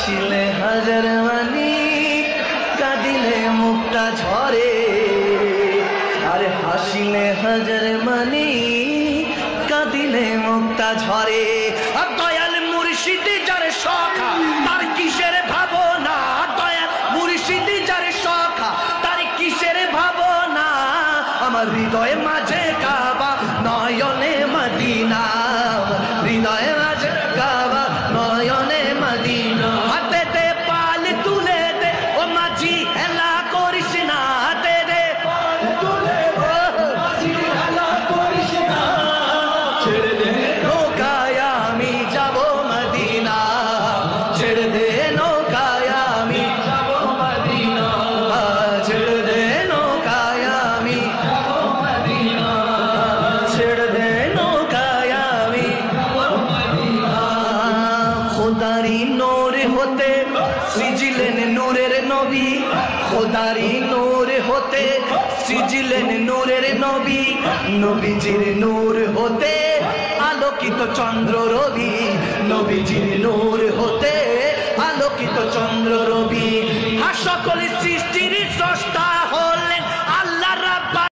হাসিলে হাজার মানি কাঁদিলে মুক্তা ঝরে আরে হাসিলে হাজার মানি কাঁদিলে মুক্তা ঝরে আর দয়াল মুর্শিদ যার সখা তার কিসের ভাবনা দয়াল মুর্শিদ যার সখা তার কিসের ভাবনা আমার হৃদয়ে মাঝে কাবা নয়নে মদিনা হৃদয়ে মাঝে কাবা নয়নে মদিনা হাতেতে পাল তুলে দে ও মাঝি হেলা করিস না হাতে দে তুলে দে মাঝি হেলা করিস না ছেড়ে দে নৌকায় আমি যাব মদিনা ছেড়ে দে নৌকায় আমি যাব মদিনা ছেড়ে দে নৌকায় আমি যাব মদিনা ছেড়ে দে নৌকায় আমি যাব মদিনা খোদারি নূর হতে সৃজিলেন নূরের নবী খোদারি নূর হতে সৃজিলেন নূরের নবী নবীজির নূর হতে আলোকিত চন্দ্র রবি নবীজির নূর